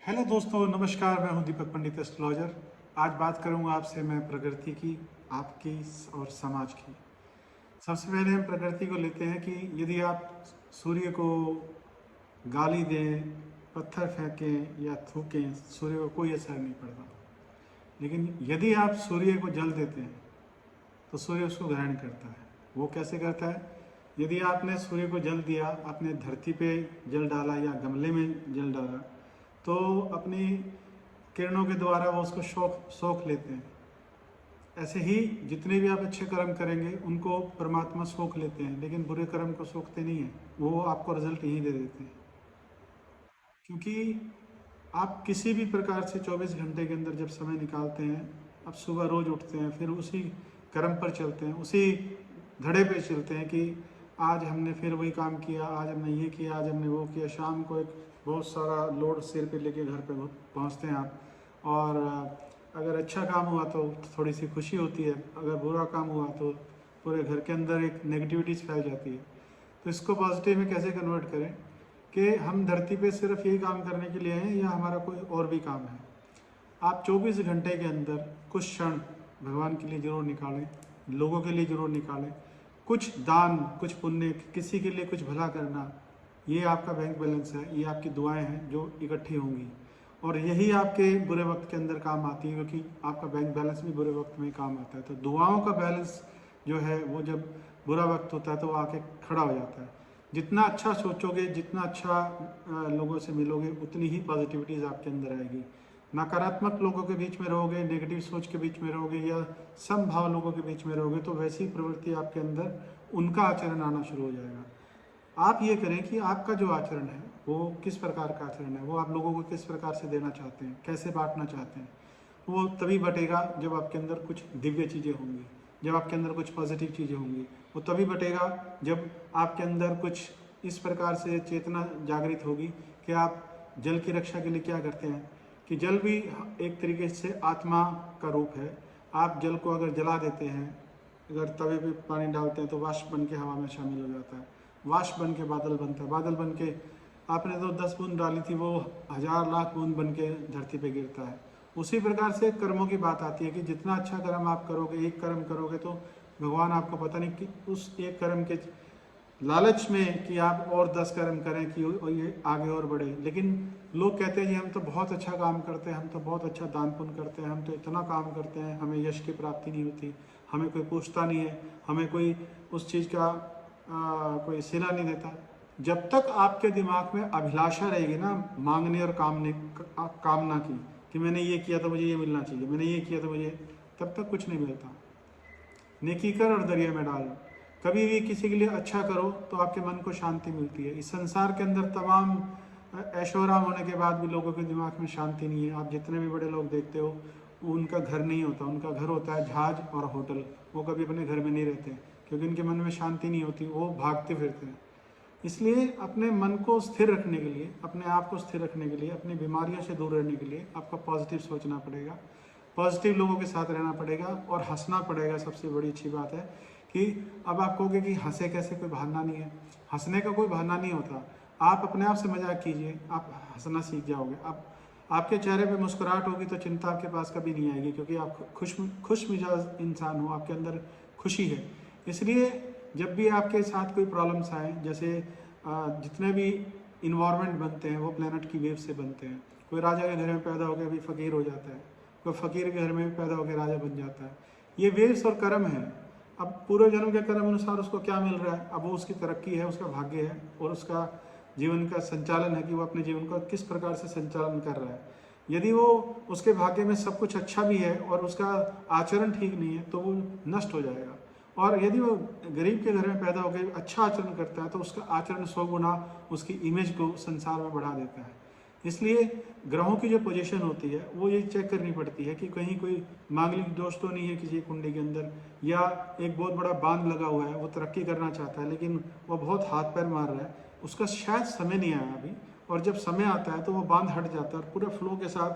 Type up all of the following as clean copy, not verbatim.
Hello दोस्तों, नमस्कार। मैं हूं दीपक पंडित एस्ट्रोलॉजर। आज बात करूंगा आपसे मैं प्रकृति की, आपकी और समाज की। सबसे पहले हम प्रकृति को लेते हैं कि यदि आप सूर्य को गाली दें, पत्थर फेंकें या थूकें, सूर्य को कोई असर नहीं पड़ता। लेकिन यदि आप सूर्य को जल देते हैं तो सूर्य उसको ग्रहण करता है। वो कैसे करता है? यदि आपने सूर्य को जल दिया, आपने धरती पे जल डाला या गमले में जल डाला, तो अपनी किरणों के द्वारा वो उसको सोख लेते हैं। ऐसे ही जितने भी आप अच्छे कर्म करेंगे उनको परमात्मा सोख लेते हैं, लेकिन बुरे कर्म को सोखते नहीं हैं। वो आपको रिजल्ट यही दे देते हैं। क्योंकि आप किसी भी प्रकार से 24 घंटे के अंदर जब समय निकालते हैं, आप सुबह रोज उठते हैं, फिर उसी कर्म पर चलते हैं, उसी घड़े पे चलते हैं कि आज हमने फिर वही काम किया, आज हमने ये किया, आज हमने वो किया। शाम को एक बहुत सारा लोड सिर पे लेके घर पे पहुंचते हैं आप। और अगर अच्छा काम हुआ तो थोड़ी सी खुशी होती है, अगर बुरा काम हुआ तो पूरे घर के अंदर एक नेगेटिविटीज फैल जाती है। तो इसको पॉजिटिव में कैसे कन्वर्ट करें कि हम धरती पे सिर्फ यही काम करने के लिए हैं या हमारा कोई और भी काम है। आप 24 घंटे के अंदर कुछ क्षण भगवान के लिए जरूर निकालें, लोगों के लिए जरूर निकालें। कुछ दान, कुछ पुण्य, किसी के लिए कुछ भला करना, ये आपका बैंक बैलेंस है, ये आपकी दुआएं हैं जो इकट्ठी होंगी। और यही आपके बुरे वक्त के अंदर काम आती है, क्योंकि आपका बैंक बैलेंस भी बुरे वक्त में काम आता है। तो दुआओं का बैलेंस जो है वो जब बुरा वक्त होता है तो वो आके खड़ा हो जाता है। जितना अच्छा सोचोगे, जितना अच्छा लोगों से मिलोगे, उतनी ही पॉजिटिविटीज़ आपके अंदर आएगी। नकारात्मक लोगों के बीच में रहोगे, नेगेटिव सोच के बीच में रहोगे या समभाव लोगों के बीच में रहोगे, तो वैसी प्रवृत्ति आपके अंदर, उनका आचरण आना शुरू हो जाएगा। आप ये करें कि आपका जो आचरण है वो किस प्रकार का आचरण है, वो आप लोगों को किस प्रकार से देना चाहते हैं, कैसे बांटना चाहते हैं। वो तभी बटेगा जब आपके अंदर कुछ दिव्य चीज़ें होंगी, जब आपके अंदर कुछ पॉजिटिव चीज़ें होंगी। वो तभी बटेगा जब आपके अंदर कुछ इस प्रकार से चेतना जागृत होगी कि आप जल की रक्षा के लिए क्या करते हैं। कि जल भी एक तरीके से आत्मा का रूप है। आप जल को अगर जला देते हैं, अगर तवे पे पानी डालते हैं तो वाष्प बन के हवा में शामिल हो जाता है, वाष्प बन के बादल बनता है, बादल बन के आपने तो 10 बूंद डाली थी, वो 1000 लाख बूंद बन के धरती पे गिरता है। उसी प्रकार से कर्मों की बात आती है कि जितना अच्छा कर्म आप करोगे, एक कर्म करोगे, तो भगवान आपको पता नहीं कि उस एक कर्म के लालच में कि आप और 10 कर्म करें कि ये आगे और बढ़े। लेकिन लोग कहते हैं जी हम तो बहुत अच्छा काम करते हैं, हम तो बहुत अच्छा दान पुण्य करते हैं, हम तो इतना काम करते हैं, हमें यश की प्राप्ति नहीं होती, हमें कोई पूछता नहीं है, हमें कोई उस चीज़ का कोई सिला नहीं देता। जब तक आपके दिमाग में अभिलाषा रहेगी ना, मांगने और कामना की, कि मैंने ये किया तो मुझे ये मिलना चाहिए, मैंने ये किया तो मुझे, तब तक कुछ नहीं मिलता। नेकी कर और दरिया में डाल। कभी भी किसी के लिए अच्छा करो तो आपके मन को शांति मिलती है। इस संसार के अंदर तमाम ऐशोआराम होने के बाद भी लोगों के दिमाग में शांति नहीं है। आप जितने भी बड़े लोग देखते हो, उनका घर नहीं होता, उनका घर होता है जहाज और होटल। वो कभी अपने घर में नहीं रहते क्योंकि उनके मन में शांति नहीं होती, वो भागते फिरते हैं। इसलिए अपने मन को स्थिर रखने के लिए, अपने आप को स्थिर रखने के लिए, अपनी बीमारियों से दूर रहने के लिए आपको पॉजिटिव सोचना पड़ेगा, पॉजिटिव लोगों के साथ रहना पड़ेगा और हंसना पड़ेगा। सबसे बड़ी अच्छी बात है कि अब आप कहोगे कि हंसे कैसे, कोई बहाना नहीं है। हंसने का कोई बहाना नहीं होता। आप अपने आप से मजाक कीजिए, आप हंसना सीख जाओगे। आप आपके चेहरे पे मुस्कुराहट होगी तो चिंता आपके पास कभी नहीं आएगी, क्योंकि आप खुश मिजाज इंसान हो, आपके अंदर खुशी है। इसलिए जब भी आपके साथ कोई प्रॉब्लम्स आए, जैसे जितने भी इन्वायरमेंट बनते हैं वो प्लेनेट की वेव से बनते हैं। कोई राजा के घर में पैदा होकर भी फ़कीर हो जाता है, कोई फ़कीर के घर में पैदा होकर राजा बन जाता है। ये वेव्स और कर्म है। अब पूर्व जन्म के कर्म अनुसार उसको क्या मिल रहा है, अब वो उसकी तरक्की है, उसका भाग्य है और उसका जीवन का संचालन है कि वो अपने जीवन का किस प्रकार से संचालन कर रहा है। यदि वो उसके भाग्य में सब कुछ अच्छा भी है और उसका आचरण ठीक नहीं है तो वो नष्ट हो जाएगा। और यदि वो गरीब के घर में पैदा होकर अच्छा आचरण करता है तो उसका आचरण 100 गुना उसकी इमेज को संसार में बढ़ा देता है। इसलिए ग्रहों की जो पोजीशन होती है वो ये चेक करनी पड़ती है कि कहीं कोई मांगलिक दोष तो नहीं है किसी कुंडली के अंदर, या एक बहुत बड़ा बांध लगा हुआ है, वो तरक्की करना चाहता है लेकिन वो बहुत हाथ पैर मार रहा है, उसका शायद समय नहीं आया अभी। और जब समय आता है तो वो बांध हट जाता है और पूरे फ्लो के साथ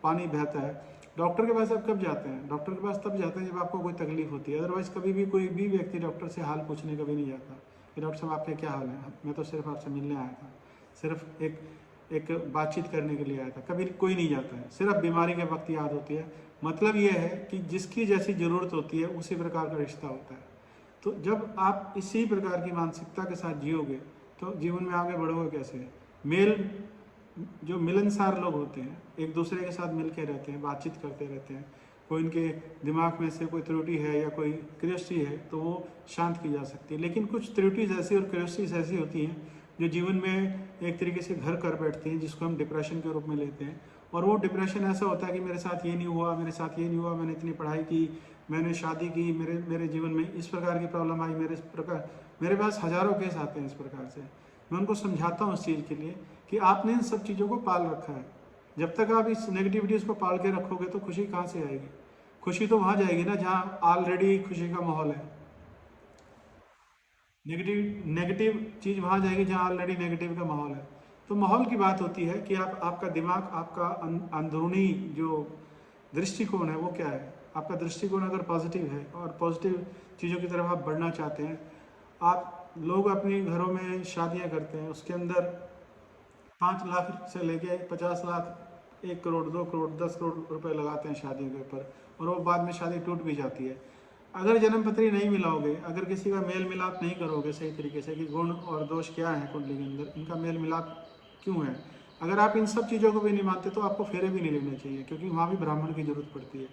पानी बहता है। डॉक्टर के पास आप कब जाते हैं? डॉक्टर के पास तब जाते हैं जब आपको कोई तकलीफ होती है। अदरवाइज कभी भी कोई भी व्यक्ति डॉक्टर से हाल पूछने कभी नहीं जाता कि डॉक्टर साहब आपके क्या हाल है, मैं तो सिर्फ आपसे मिलने आया था। सिर्फ एक एक बातचीत करने के लिए आया था। कभी कोई नहीं जाता है, सिर्फ बीमारी के वक्त याद होती है। मतलब ये है कि जिसकी जैसी ज़रूरत होती है उसी प्रकार का रिश्ता होता है। तो जब आप इसी प्रकार की मानसिकता के साथ जियोगे तो जीवन में आगे बढ़ोगे कैसे। मेल जो मिलनसार लोग होते हैं एक दूसरे के साथ मिल के रहते हैं, बातचीत करते रहते हैं, कोई इनके दिमाग में से कोई त्रुटि है या कोई क्यूरियोसिटी है तो वो शांत की जा सकती है। लेकिन कुछ त्रुटिज ऐसी और क्यूरियोसिटीज ऐसी होती हैं जो जीवन में एक तरीके से घर कर बैठती हैं, जिसको हम डिप्रेशन के रूप में लेते हैं। और वो डिप्रेशन ऐसा होता है कि मेरे साथ ये नहीं हुआ, मेरे साथ ये नहीं हुआ, मैंने इतनी पढ़ाई की, मैंने शादी की, मेरे जीवन में इस प्रकार की प्रॉब्लम आई, मेरे पास हज़ारों केस आते हैं इस प्रकार से। मैं उनको समझाता हूँ इस चीज़ के लिए कि आपने इन सब चीज़ों को पाल रखा है। जब तक आप इस नेगेटिविटीज़ को पाल के रखोगे तो खुशी कहाँ से आएगी। खुशी तो वहाँ जाएगी ना जहाँ ऑलरेडी खुशी का माहौल है। नेगेटिव नेगेटिव चीज़ वहाँ जाएगी जहाँ ऑलरेडी नेगेटिव का माहौल है। तो माहौल की बात होती है कि आपका दिमाग, आपका अंदरूनी जो दृष्टिकोण है वो क्या है। आपका दृष्टिकोण अगर पॉजिटिव है और पॉजिटिव चीज़ों की तरफ आप बढ़ना चाहते हैं, आप लोग अपने घरों में शादियां करते हैं, उसके अंदर 5 लाख से लेके 50 लाख, 1 करोड़, 2 करोड़, 10 करोड़ रुपए लगाते हैं शादियों के ऊपर, और वो बाद में शादी टूट भी जाती है। अगर जन्म पत्री नहीं मिलाओगे, अगर किसी का मेल मिलाप नहीं करोगे सही तरीके से कि गुण और दोष क्या है कुंडली के अंदर, इनका मेल मिलाप क्यों है, अगर आप इन सब चीज़ों को भी नहीं मानते तो आपको फेरे भी नहीं लेने चाहिए, क्योंकि वहाँ भी ब्राह्मण की जरूरत पड़ती है।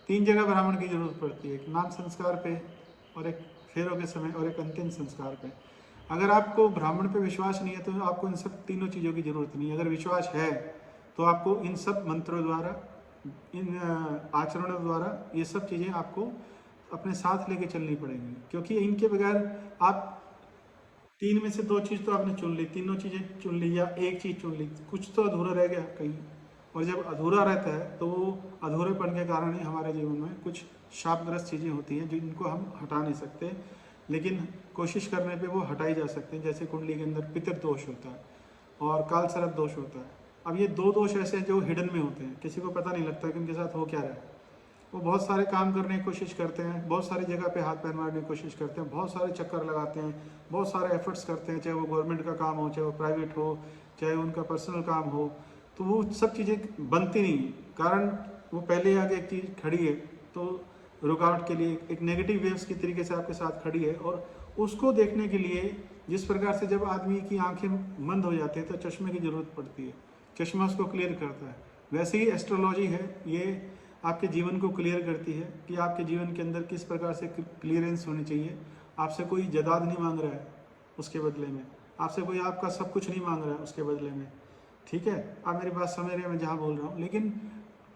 3 जगह ब्राह्मण की जरूरत पड़ती है, एक नाम संस्कार पे और एक फेरों के समय और एक अंतिम संस्कार पे। अगर आपको ब्राह्मण पे विश्वास नहीं है तो आपको इन सब तीनों चीज़ों की जरूरत नहीं है। अगर विश्वास है तो आपको इन सब मंत्रों द्वारा, इन आचरणों द्वारा ये सब चीज़ें आपको अपने साथ लेके चलनी पड़ेंगी, क्योंकि इनके बगैर आप 3 में से 2 चीज़ तो आपने चुन ली, तीनों चीज़ें चुन ली या एक चीज़ चुन ली, कुछ तो अधूरा रह गया कहीं। और जब अधूरा रहता है तो वो अधूरेपन के कारण ही हमारे जीवन में कुछ शापग्रस्त चीज़ें होती हैं जिनको हम हटा नहीं सकते, लेकिन कोशिश करने पे वो हटाई जा सकते हैं। जैसे कुंडली के अंदर पितृ दोष होता है और काल सर्प दोष होता है। अब ये 2 दोष ऐसे हैं जो हिडन में होते हैं, किसी को पता नहीं लगता कि उनके साथ हो क्या रहा है। वो बहुत सारे काम करने की कोशिश करते हैं, बहुत सारी जगह पे हाथ पैर मारने की कोशिश करते हैं, बहुत सारे चक्कर लगाते हैं, बहुत सारे एफर्ट्स करते हैं, चाहे वो गवर्नमेंट का काम हो, चाहे वो प्राइवेट हो, चाहे उनका पर्सनल काम हो, तो वो सब चीज़ें बनती नहीं। कारण वो पहले आगे एक चीज़ खड़ी है तो रुकावट के लिए एक नेगेटिव वेव्स की तरीके से आपके साथ खड़ी है, और उसको देखने के लिए जिस प्रकार से जब आदमी की आंखें बंद हो जाती है तो चश्मे की ज़रूरत पड़ती है, चश्मा उसको क्लियर करता है। वैसे ही एस्ट्रोलॉजी है, ये आपके जीवन को क्लियर करती है कि आपके जीवन के अंदर किस प्रकार से क्लियरेंस होनी चाहिए। आपसे कोई जदाद नहीं मांग रहा है उसके बदले में, आपसे कोई आपका सब कुछ नहीं मांग रहा है उसके बदले में। ठीक है, आप मेरी बात समझ रहे हैं मैं जहाँ बोल रहा हूँ। लेकिन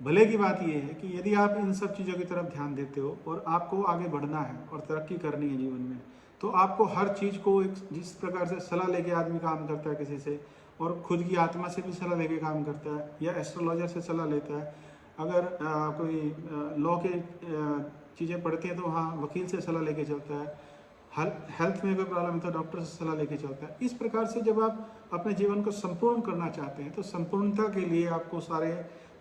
भले की बात ये है कि यदि आप इन सब चीज़ों की तरफ ध्यान देते हो और आपको आगे बढ़ना है और तरक्की करनी है जीवन में, तो आपको हर चीज़ को एक जिस प्रकार से सलाह लेके आदमी काम करता है किसी से, और खुद की आत्मा से भी सलाह लेके काम करता है या एस्ट्रोलॉजर से सलाह लेता है। अगर कोई लॉ के चीज़ें पढ़ती हैं तो वहाँ वकील से सलाह लेके चलता है। हेल्थ में कोई प्रॉब्लम है तो डॉक्टर से सलाह लेके चलता है। इस प्रकार से जब आप अपने जीवन को संपूर्ण करना चाहते हैं तो संपूर्णता के लिए आपको सारे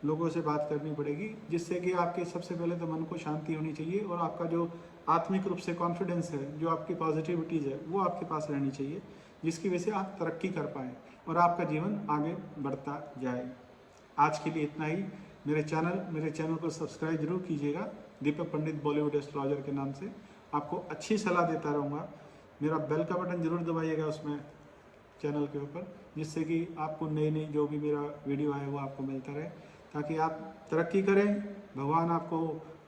लोगों से बात करनी पड़ेगी, जिससे कि आपके सबसे पहले तो मन को शांति होनी चाहिए और आपका जो आत्मिक रूप से कॉन्फिडेंस है, जो आपकी पॉजिटिविटीज़ है, वो आपके पास रहनी चाहिए, जिसकी वजह से आप तरक्की कर पाएँ और आपका जीवन आगे बढ़ता जाए। आज के लिए इतना ही। मेरे चैनल को सब्सक्राइब जरूर कीजिएगा, दीपक पंडित बॉलीवुड एस्ट्रोलॉजर के नाम से। आपको अच्छी सलाह देता रहूँगा। मेरा बेल का बटन जरूर दबाइएगा उसमें चैनल के ऊपर, जिससे कि आपको नई जो भी मेरा वीडियो है वो आपको मिलता रहे, ताकि आप तरक्की करें। भगवान आपको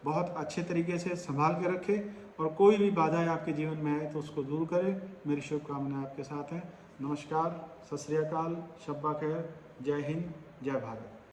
बहुत अच्छे तरीके से संभाल के रखे और कोई भी बाधाएं आपके जीवन में आए तो उसको दूर करें। मेरी शुभकामनाएं आपके साथ हैं। नमस्कार, सत श्री अकाल, शब्बा खैर, जय हिंद, जय भारत।